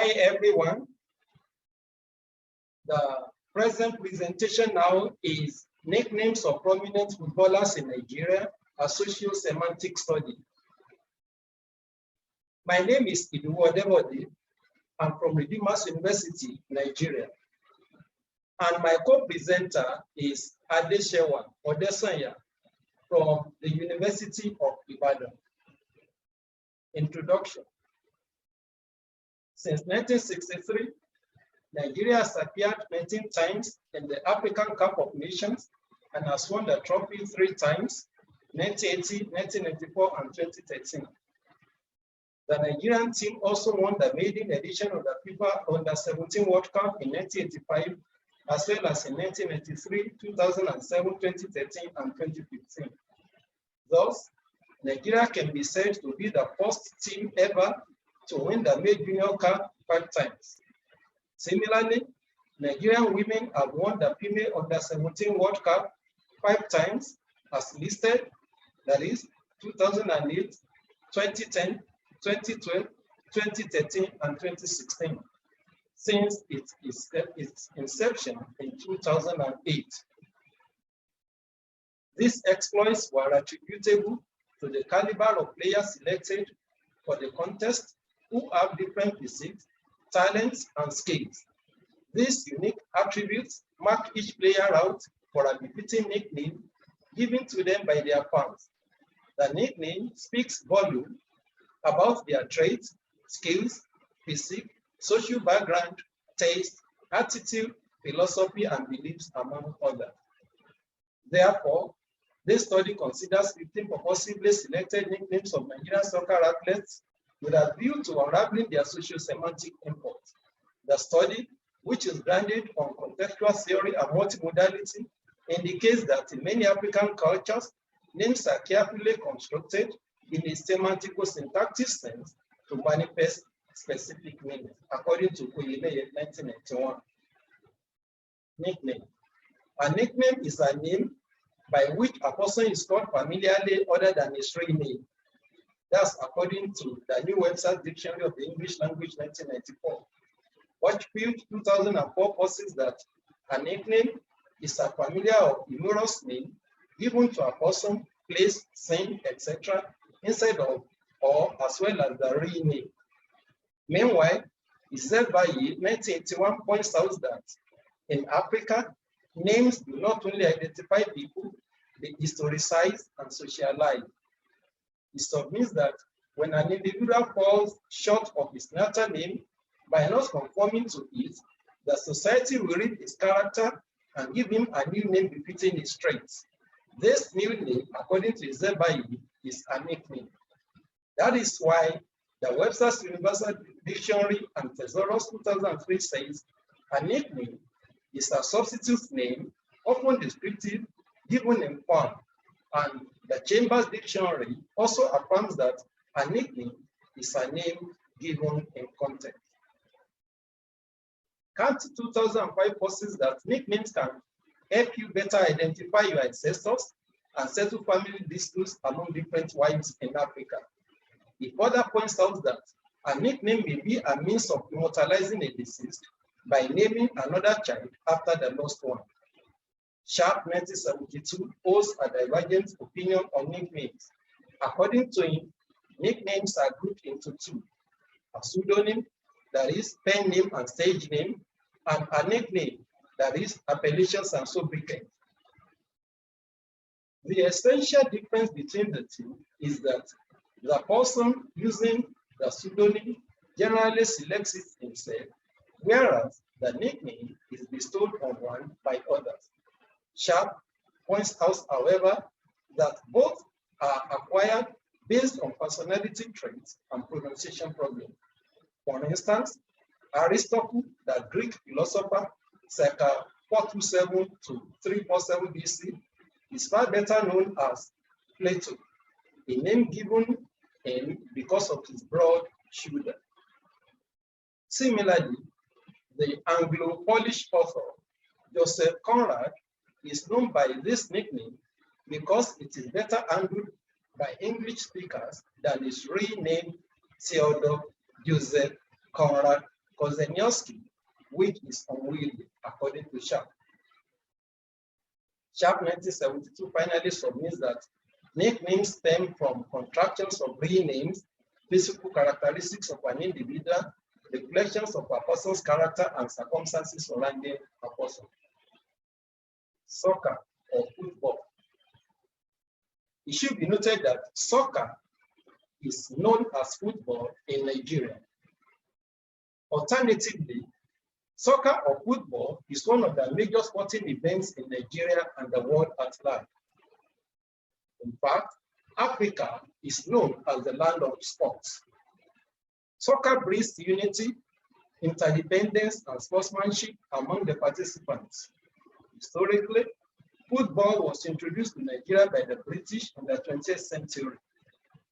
Hi everyone. The present presentation now is nicknames of prominent footballers in Nigeria, a socio-semantic study. My name is Idowu Odebode. I'm from Redeemers University, Nigeria. And my co-presenter is Adesewa Odesanya from the University of Ibadan. Introduction. Since 1963, Nigeria has appeared 19 times in the African Cup of Nations and has won the trophy 3 times, 1980, 1994, and 2013. The Nigerian team also won the maiden edition of the FIFA Under-17 World Cup in 1985, as well as in 1993, 2007, 2013, and 2015. Thus, Nigeria can be said to be the first team ever to win the Maiden Junior Cup 5 times. Similarly, Nigerian women have won the female Under-17 World Cup 5 times as listed, that is 2008, 2010, 2012, 2013, and 2016, since its inception in 2008. These exploits were attributable to the caliber of players selected for the contest who have different physiques, talents, and skills. These unique attributes mark each player out for a befitting nickname given to them by their fans. The nickname speaks volume about their traits, skills, physique, social background, taste, attitude, philosophy, and beliefs, among others. Therefore, this study considers 15 purposely selected nicknames of Nigerian soccer athletes with a view to unraveling their socio-semantic import. The study, which is grounded on contextual theory and multimodality, indicates that in many African cultures, names are carefully constructed in a semantico-syntactic sense to manifest specific meanings, according to Koyile 1991. Nickname. A nickname is a name by which a person is called familiarly other than his real name. That's according to the New Webster Dictionary of the English Language 1994. Watchfield 2004 posits that a nickname is a familiar or humorous name given to a person, place, scene, etc., instead of or as well as the real name. Meanwhile, Izebayi 1981 points out that in Africa, names do not only identify people, they historicize and socialize. It submits that when an individual falls short of his natural name by not conforming to it, the society will read his character and give him a new name befitting his traits. This new name, according to Izebayi, is a nickname. That is why the Webster's Universal Dictionary and Thesaurus 2003 says a nickname is a substitute name, often descriptive, given in form, and the Chambers Dictionary also affirms that a nickname is a name given in context. Kant 2005 posits that nicknames can help you better identify your ancestors and settle family disputes among different wives in Africa. He further points out that a nickname may be a means of immortalizing a deceased by naming another child after the lost one. Sharp 1972 holds a divergent opinion on nicknames. According to him, nicknames are grouped into 2: a pseudonym, that is pen name and stage name, and a nickname, that is appellations and sobriquet. The essential difference between the two is that the person using the pseudonym generally selects it himself, whereas the nickname is bestowed on one by others. Sharp points out, however, that both are acquired based on personality traits and pronunciation problems. For instance, Aristotle, the Greek philosopher, circa 427 to 347 BC, is far better known as Plato, a name given him because of his broad shoulder. Similarly, the Anglo-Polish author Joseph Conrad is known by this nickname because it is better handled by English speakers than his real name, Theodore Joseph Conrad Kozenioski, which is unwieldy, according to Sharp. Sharp 1972 finally submits that nicknames stem from contractions of real names, physical characteristics of an individual, reflections of a person's character and circumstances surrounding a person. Soccer or football. It should be noted that soccer is known as football in Nigeria. Alternatively, soccer or football is one of the major sporting events in Nigeria and the world at large. In fact, Africa is known as the land of sports. Soccer breeds unity, interdependence, and sportsmanship among the participants. Historically, football was introduced to Nigeria by the British in the 20th century.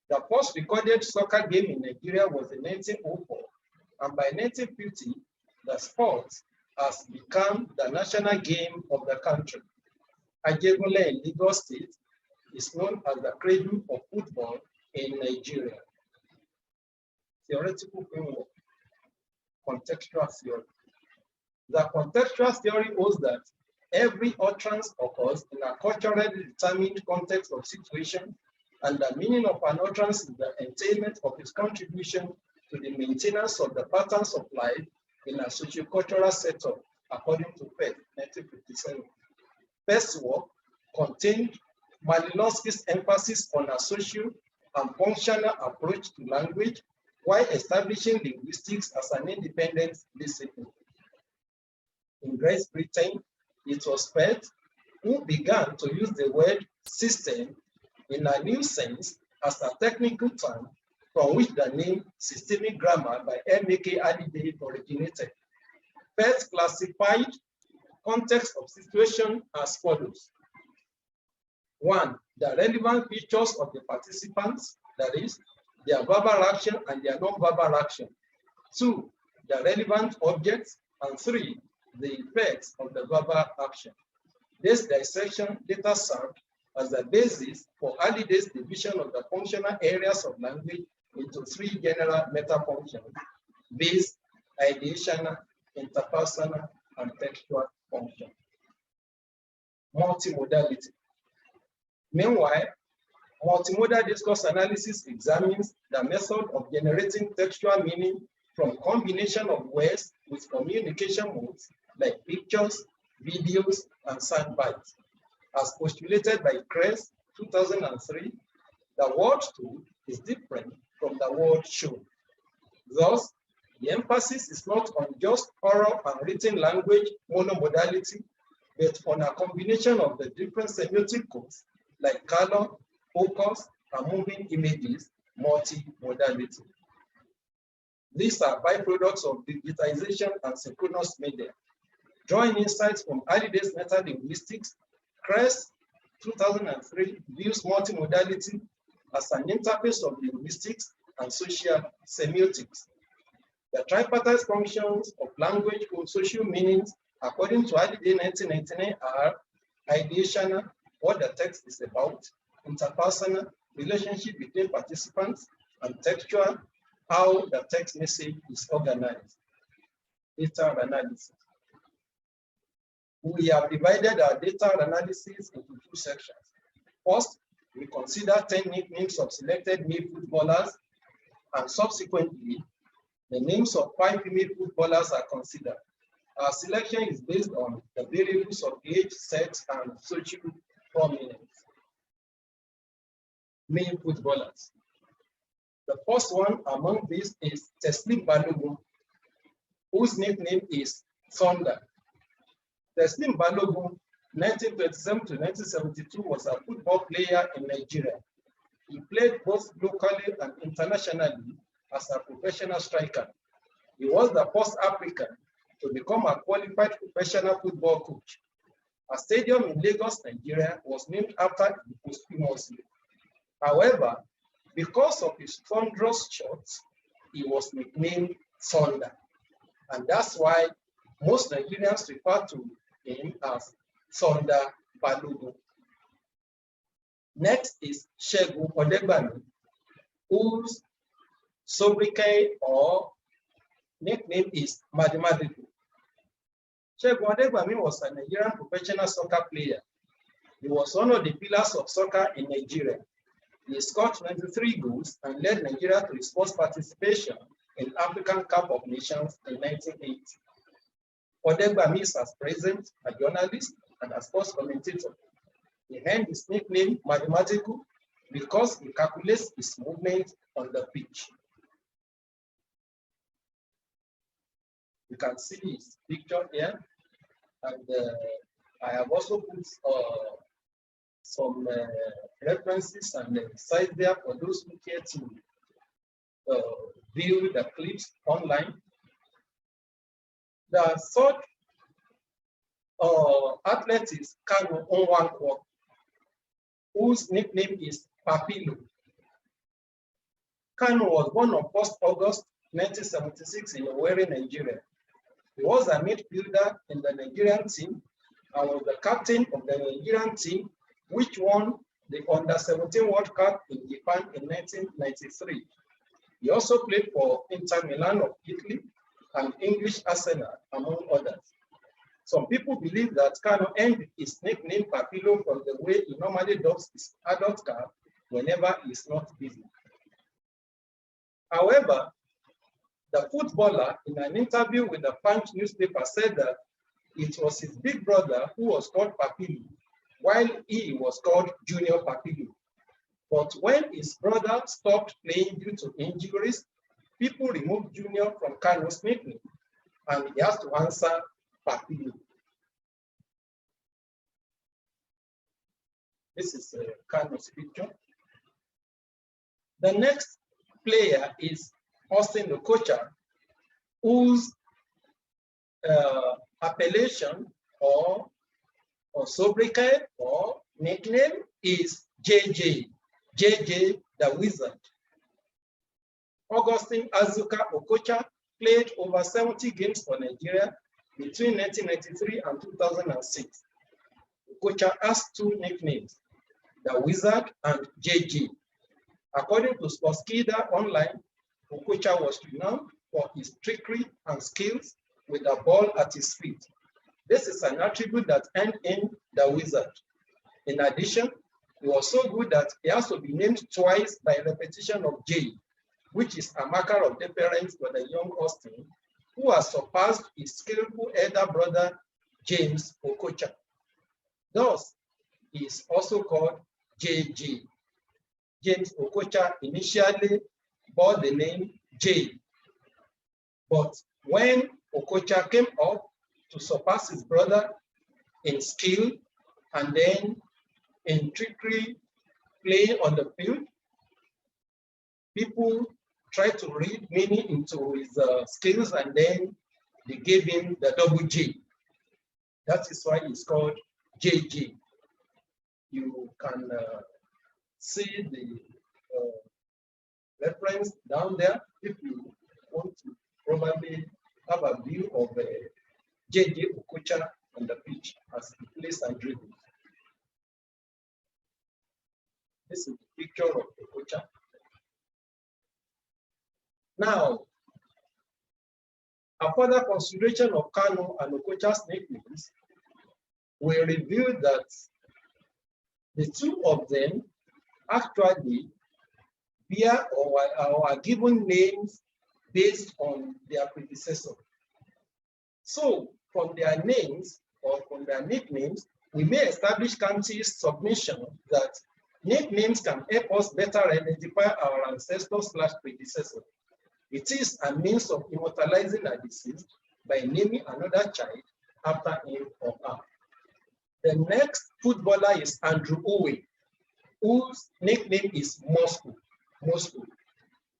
The first recorded soccer game in Nigeria was in 1904, and by 1950, the sport has become the national game of the country. Ajegunle in Lagos State is known as the cradle of football in Nigeria. Theoretical framework, contextual theory. The contextual theory holds that every utterance occurs in a culturally determined context of situation, and the meaning of an utterance is the entailment of its contribution to the maintenance of the patterns of life in a sociocultural setup, according to Peck, 1957. Peck's work contained Malinowski's emphasis on a social and functional approach to language, while establishing linguistics as an independent discipline. In Great Britain, it was Peck who began to use the word system in a new sense as a technical term from which the name systemic grammar by M.A.K. Adesewa originated. Peck classified context of situation as follows. 1. The relevant features of the participants, that is, their verbal action and their non-verbal action. 2. The relevant objects. And 3. The effects of the verbal action. This dissection later served as the basis for Halliday's division of the functional areas of language into 3 general meta-functions: base, ideational, interpersonal, and textual function. Multimodality. Meanwhile, multimodal discourse analysis examines the method of generating textual meaning from combination of words with communication modes like pictures, videos, and sound bites. As postulated by Kress, 2003, the word to is different from the word show. Thus, the emphasis is not on just oral and written language monomodality, but on a combination of the different semiotic codes like color, focus, and moving images, multimodality. These are byproducts of digitization and synchronous media. Drawing insights from Halliday's metalinguistics, Kress, 2003, views multimodality as an interface of linguistics and social semiotics. The tripartite functions of language or social meanings, according to Halliday 1999, are ideational, what the text is about, interpersonal, relationship between participants, and textual, how the text message is organized. Data analysis. We have divided our data analysis into 2 sections. First, we consider 10 nicknames of selected male footballers, and subsequently, the names of 5 female footballers are considered. Our selection is based on the variables of age, sex, and social prominence. Male footballers. The first one among these is Teslim Balogun, whose nickname is Thunder. Teslim Balogun, 1927 to 1972, was a football player in Nigeria. He played both locally and internationally as a professional striker. He was the first African to become a qualified professional football coach. A stadium in Lagos, Nigeria, was named after him posthumously. However, because of his thunderous shots, he was nicknamed Thunder. And that's why most Nigerians refer to him as Thunder Balogun. Next is Idowu Odebode, whose sobriquet or nickname is mathematical. Segun Odegbami was a Nigerian professional soccer player. He was one of the pillars of soccer in Nigeria. He scored 23 goals and led Nigeria to his first participation in African Cup of Nations in 1980. Odegbami is at present a journalist and a sports commentator. He earned his nickname mathematical because he calculates his movement on the pitch. You can see his picture here, and I have also put some references and sites there for those who care to view the clips online. The third athlete is Kanu Onwankwo, whose nickname is Papilo. Kanu was born on 1st August 1976 in Owerri, Nigeria. He was a midfielder in the Nigerian team and was the captain of the Nigerian team, which won the Under-17 World Cup in Japan in 1993. He also played for Inter Milan of Italy and English Arsenal, among others. Some people believe that Kanu earned his nickname Papilo from the way he normally does his adult cap whenever he is not busy. However, the footballer, in an interview with the Punch newspaper, said that it was his big brother who was called Papilo, while he was called Junior Papilo. But when his brother stopped playing due to injuries, people removed Junior from Kanu's nickname, and he has to answer Papilo. This is Kanu's picture. The next player is Austin Okocha, whose appellation or sobriquet or nickname is JJ the Wizard. Augustine Azuka Okocha played over 70 games for Nigeria between 1993 and 2006. Okocha has two nicknames, the Wizard and JJ. According to Sportskida Online, Okocha was renowned for his trickery and skills with the ball at his feet. This is an attribute that earned him the Wizard. In addition, he was so good that he has to be named twice by repetition of J, which is a marker of deference for the young Austin, who has surpassed his skillful elder brother, James Okocha. Thus, he is also called JJ. James Okocha initially bore the name J, but when Okocha came up to surpass his brother in skill and then in trickery, playing on the field, people tried to read meaning into his skills, and then they gave him the double J. That is why it's called JJ. You can see the reference down there if you want to probably have a view of JJ Okocha on the pitch as he plays and dribbles. This is the picture of Okocha. Now, a further consideration of Kanu and Okocha's nicknames will reveal that the two of them actually bear or are given names based on their predecessor. So, from their names or from their nicknames, we may establish Kanti's submission that nicknames can help us better identify our ancestor/predecessor. It is a means of immortalizing a deceased by naming another child after him or her. The next footballer is Andrew Uwe, whose nickname is Moscow.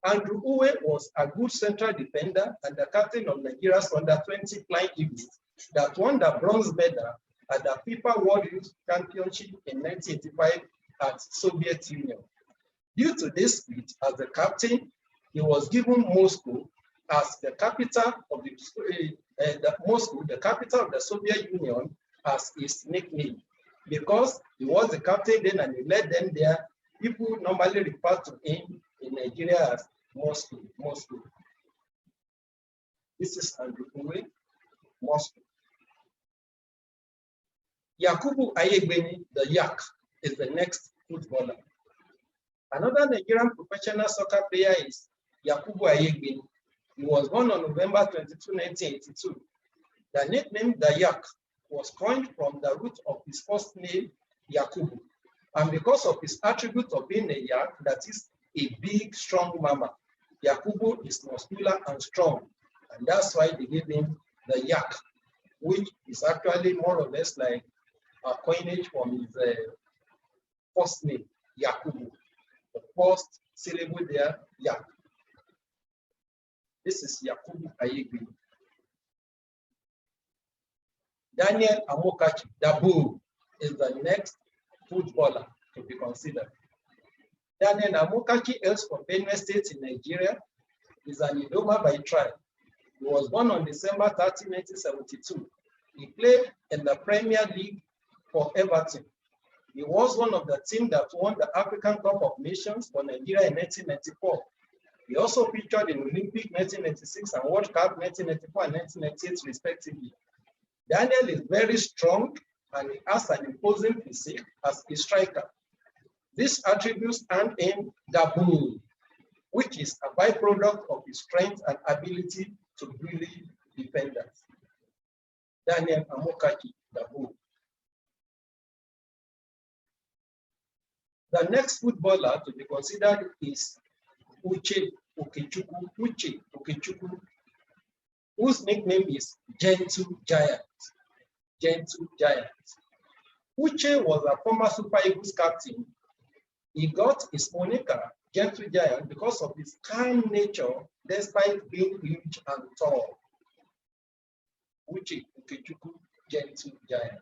Andrew Uwe was a good central defender and the captain of Nigeria's Under-20 Flying Eagles that won the bronze medal at the FIFA World Youth Championship in 1985 at Soviet Union. Due to this feat as the captain, he was given Moscow as the capital of the capital of the Soviet Union, as his nickname. Because he was the captain then and he led them there, people normally refer to him in Nigeria as Moscow. This is Andrew Moscow. Yakubu Ayegbeni, the Yak, is the next footballer. Another Nigerian professional soccer player is Yakubu Ayegbeni. He was born on November 22, 1982. The nickname the Yak was coined from the root of his first name, Yakubu, and because of his attribute of being a yak, that is a big, strong mama. Yakubu is muscular and strong, and that's why they gave him the Yak, which is actually more or less like a coinage from his first name, Yakubu. The first syllable there, Yak. This is Yakubu Ayegbeni. Daniel Amokachi, the Bull, is the next footballer to be considered. Daniel Amokachi hails from Benue State in Nigeria. He is an Idoma by tribe. He was born on December 30, 1972. He played in the Premier League for Everton. He was one of the teams that won the African Cup of Nations for Nigeria in 1994. He also featured in Olympic 1996 and World Cup 1994 and 1998 respectively. Daniel is very strong and he has an imposing physique as a striker. These attributes earned him the Bull, which is a byproduct of his strength and ability to bully defenders. Daniel Amokachi, the Bull. The next footballer to be considered is Uche Okechukwu, whose nickname is Gentle Giant. Gentle Giant. Uche was a former Super Eagles captain. He got his moniker, Gentle Giant, because of his calm nature despite being huge and tall. Uche Okechukwu, Gentle Giant.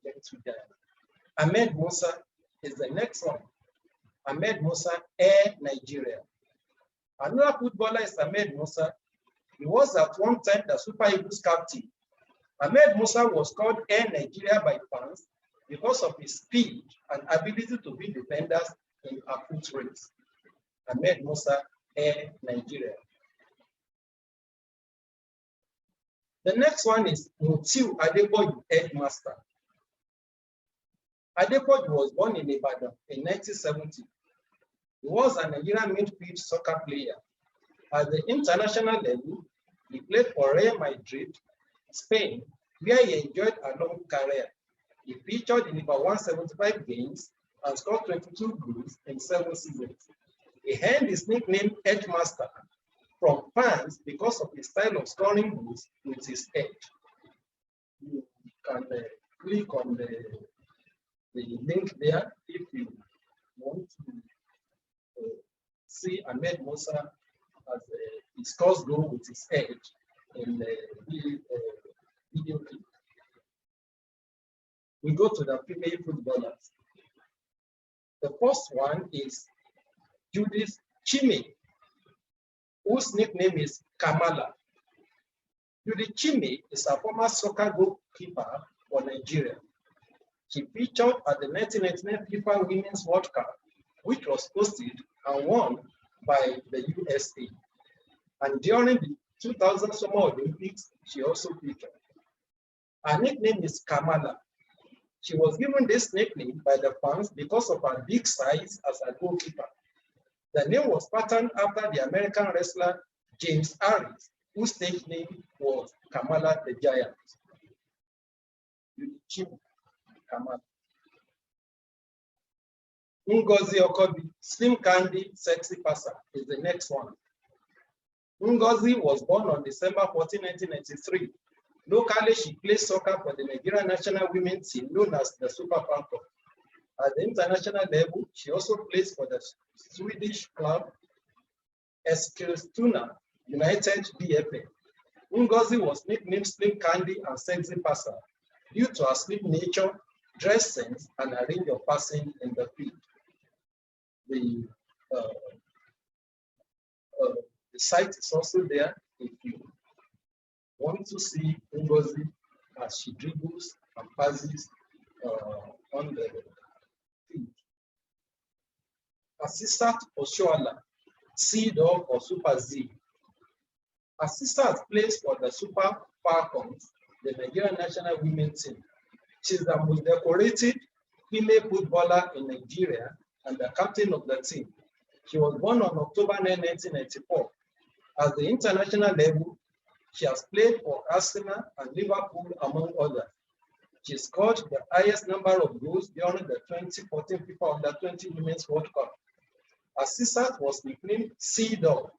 Gentle Giant. Ahmed Musa is the next one. Ahmed Musa, Air Nigeria. Another footballer is Ahmed Musa. He was at one time the Super Eagles captain. Ahmed Musa was called Air Nigeria by fans because of his speed and ability to beat defenders in a foot race. Ahmed Musa, Air Nigeria. The next one is Mutiu Adebode, Headmaster. Adebode was born in Ibadan in 1970. He was a Nigerian midfield soccer player. At the international level, he played for Real Madrid, Spain, where he enjoyed a long career. He featured in about 175 games and scored 22 goals in 7 seasons. He earned his nickname Headmaster from fans because of his style of scoring goals with his head. You can click on the link there if you want to see Ahmed Musa as he scores goal with his head in the video clip. We go to the female footballers. The first one is Judith Chime, whose nickname is Kamala. Judith Chime is a former soccer goalkeeper for Nigeria. She featured at the 1999 FIFA Women's World Cup, which was hosted and won by the USA. And during the 2000 Summer Olympics, she also featured. Her nickname is Kamala. She was given this nickname by the fans because of her big size as a goalkeeper. The name was patterned after the American wrestler James Harris, whose stage name was Kamala the Giant. Kamala. Ngozi Okobi, Slim Candy, Sexy Passer, is the next one. Ngozi was born on December 14, 1993. Locally, she plays soccer for the Nigerian national women's team known as the Super Falcons. At the international level, she also plays for the Swedish club Eskilstuna United BFA. Ngozi was nicknamed Slim Candy and Sexy Passer due to her slim nature, dress sense, and a range of passing in the field. The site is also there if you want to see Ngozi as she dribbles and passes on the field. Assistant Oshoala, Seed or Super Z, Her sister plays for the Super Falcons, the Nigerian national women's team. She's the most decorated female footballer in Nigeria and the captain of the team. She was born on October 9, 1994. At the international level, she has played for Arsenal and Liverpool, among others. She scored the highest number of goals during the 2014 FIFA Under-17 Women's World Cup. Her sister was nicknamed C-Dog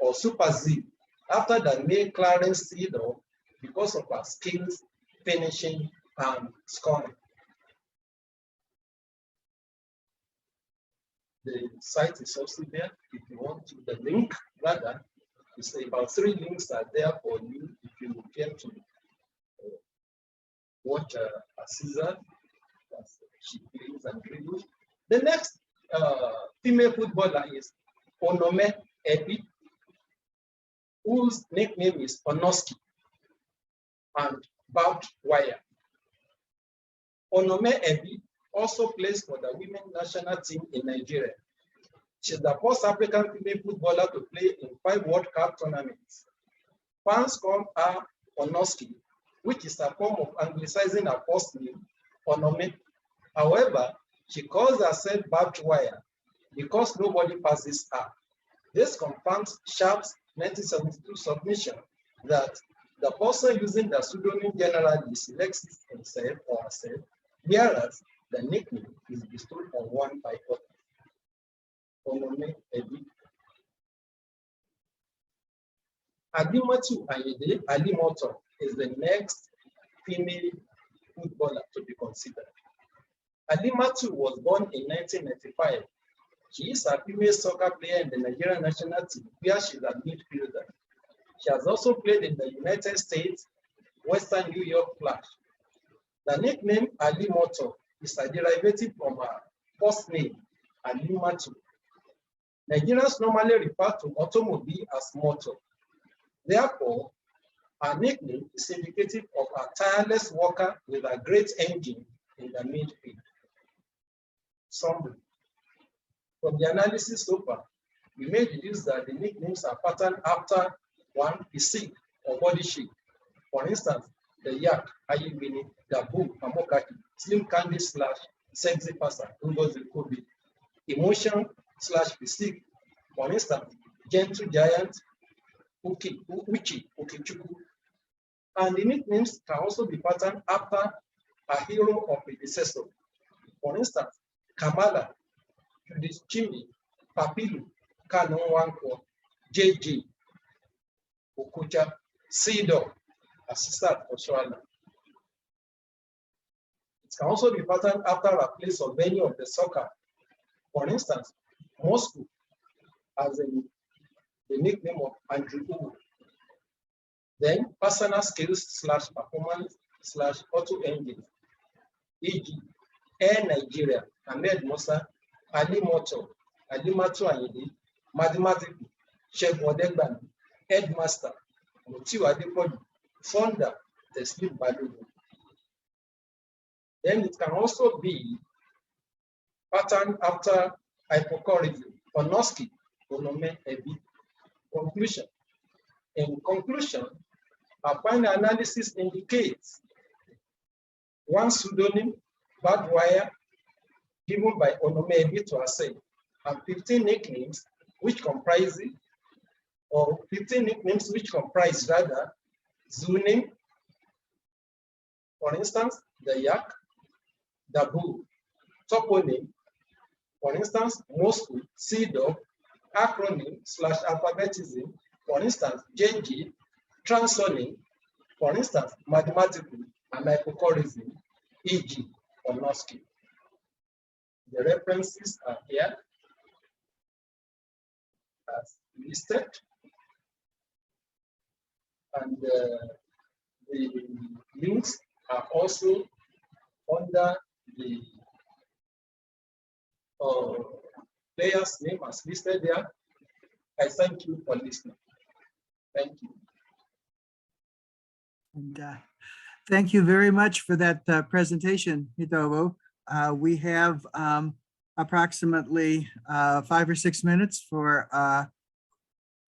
or Super Z after the name Clarence C-Dog because of her skills, finishing, and scoring. The site is also there if you want to. The link, rather, is about 3 links are there for you if you care to watch Aziza as she plays and dribbles. The next female footballer is Onome Ebi, whose nickname is Onoski and barbed wire. Onome Ebi also plays for the women national team in Nigeria. She's the first African female footballer to play in 5 World Cup tournaments. Fans call her Onoski, which is a form of anglicizing her first name, Onome. However, she calls herself barbed wire because nobody passes her. This confirms Sharp's 1972 submission that the person using the pseudonym generally selects himself or herself, whereas the nickname is bestowed on one by others. Onome Ebi. Adimatu Ayede Alimoto is the next female footballer to be considered. Alimatu was born in 1995. She is a female soccer player in the Nigerian national team, where she is a midfielder. She has also played in the United States, Western New York Flash. The nickname Alimoto is a derivative from her first name, Alimatu. Nigerians normally refer to automobile as motor. Therefore, her nickname is indicative of a tireless worker with a great engine in the midfield. Summary. From the analysis so far, we may deduce that the nicknames are patterned after one physique or body shape. For instance, the yak, Ayibini, the bull, Amokaki, slim candy / sexy passer, Kobe, emotion / physique. For instance, gentle giant, Uchi, Ukichuku. And the nicknames can also be patterned after a hero or predecessor. For instance, Kamala, Judith Chimney, Papilu, Kano Wanko, JJ, Okucha, Sido, assistant for Shwala. It can also be patterned after a place or venue of the soccer. For instance, Moscow has the nickname of Andrew Uwu. Then personal skills / performance / auto engine, e.g. Air Nigeria, Ahmed Musa, Ali Moto, Alimatu Ayede, Mathematical, Segun Odegbami, Headmaster, Mutiu Adepoju, Founder, Teslim Balogun. Then it can also be patterned after hypochorism, Onoski, Onome Ebi. Conclusion. In conclusion, our final analysis indicates one pseudonym, barbed wire, given by Onome Ebi to herself, and 15 nicknames which comprise rather Zunim, for instance, the yak, the bull, toponym, for instance, Moscow, C-Dog, acronym / alphabetism, for instance, JG, transonym, for instance, mathematical, and hypochorism, e.g. Onoski. The references are here as listed, and the links are also under the player's name as listed there. I thank you for listening. Thank you. And thank you very much for that presentation, Idowu. We have approximately 5 or 6 minutes for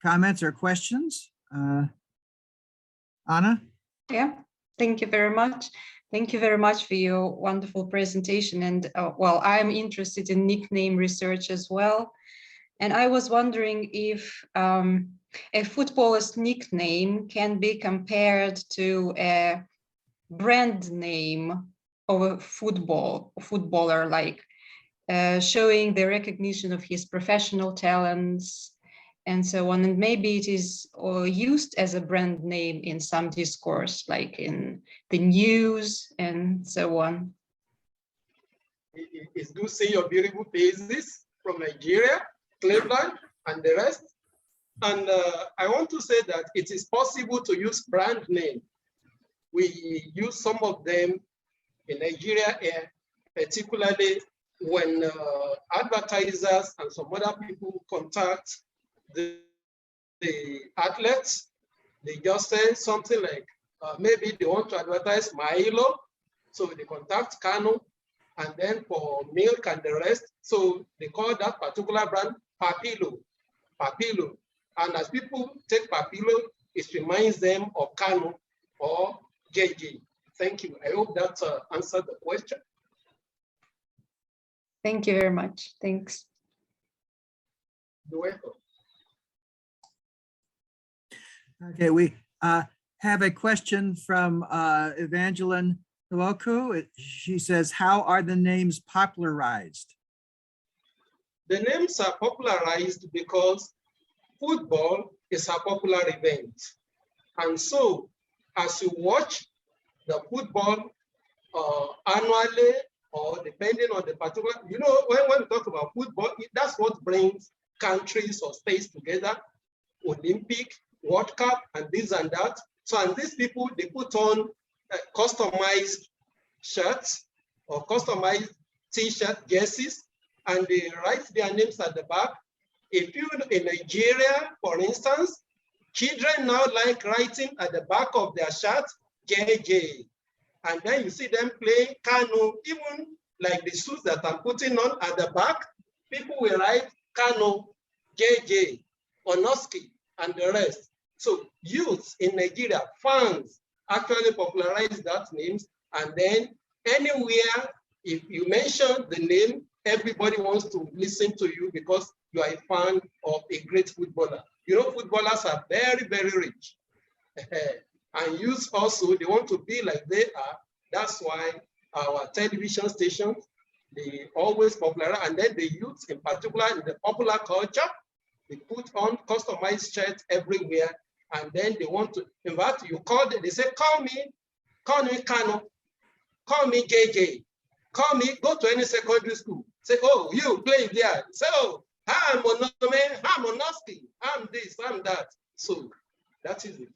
comments or questions. Anna? Yeah, thank you very much. Thank you very much for your wonderful presentation. And well, I'm interested in nickname research as well. And I was wondering if a footballer's nickname can be compared to a brand name of a footballer, like showing the recognition of his professional talents and so on. And maybe it is used as a brand name in some discourse, like in the news and so on. It's good seeing your beautiful faces from Nigeria, Cleveland, and the rest. And I want to say that it is possible to use brand name. We use some of them in Nigeria, particularly when advertisers and some other people contact the athletes. They just say something like, maybe they want to advertise Milo, so they contact Kano, and then for milk and the rest, so they call that particular brand Papilo. And as people take Papilo, it reminds them of Kano or JJ. Thank you. I hope that answered the question. Thank you very much. Thanks. You're welcome. Okay, we have a question from Evangeline Nwoku. She says, how are the names popularized? The names are popularized because football is a popular event. And so as you watch the football annually, or depending on the particular, you know, when we talk about football, that's what brings countries or states together, Olympic, World Cup, and this and that. So, and these people, they put on customized shirts or customized t-shirt jerseys, and they write their names at the back. If you in Nigeria, for instance, children now like writing at the back of their shirt, JJ. And then you see them playing Kano, even like the suits that I'm putting on at the back, people will write Kano, JJ, Onoski, and the rest. So youths in Nigeria, fans, actually popularize that names. And then anywhere, if you mention the name, everybody wants to listen to you because you are a fan of a great footballer. You know, footballers are very, very rich. And youth also, they want to be like they are. That's why our television stations, they always popular. And then the youth in particular in the popular culture, they put on customized shirts everywhere. And then they want to, in fact, you call them, they say, call me Kano, call me JJ, call me, go to any secondary school. Say, oh, you play there. Say, oh, I'm Onome, I'm Onoski, I'm this, I'm that. So that is it.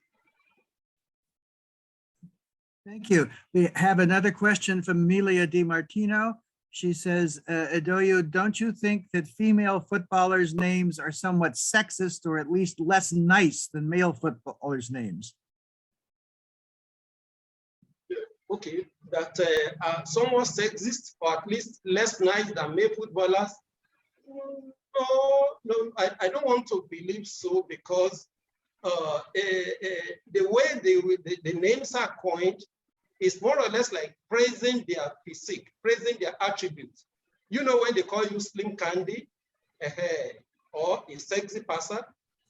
Thank you. We have another question from Amelia Di Martino. She says, Idowu, don't you think that female footballers' names are somewhat sexist or at least less nice than male footballers' names? Okay, that somewhat sexist or at least less nice than male footballers? No, I don't want to believe so, because the way the names are coined is more or less like praising their physique, praising their attributes. You know, when they call you Slim Candy or a sexy person,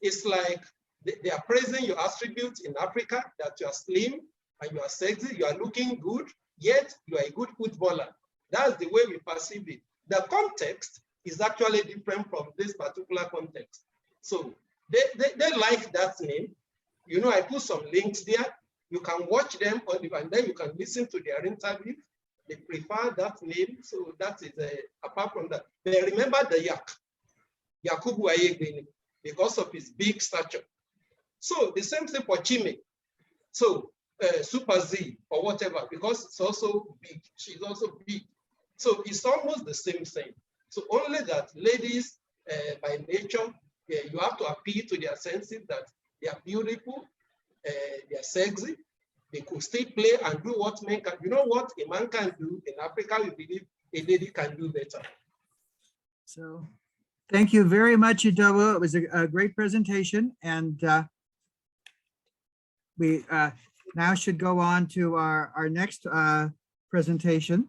it's like they are praising your attributes in Africa, that you are slim and you are sexy, you are looking good, yet you are a good footballer. That's the way we perceive it. The context is actually different from this particular context. So they like that name. You know, I put some links there. You can watch them, and then you can listen to their interview. They prefer that name. So that is apart from that. They remember the Yakubu Ayegbeni, because of his big stature. So the same thing for Chime. So Super Z or whatever, because it's also big. She's also big. So it's almost the same thing. So only that ladies, by nature, you have to appeal to their senses that they are beautiful, they are sexy, they could still play and do what men can. You know what a man can do in Africa, we believe a lady can do better. So thank you very much, Idowu. It was a great presentation. And we now should go on to our next presentation.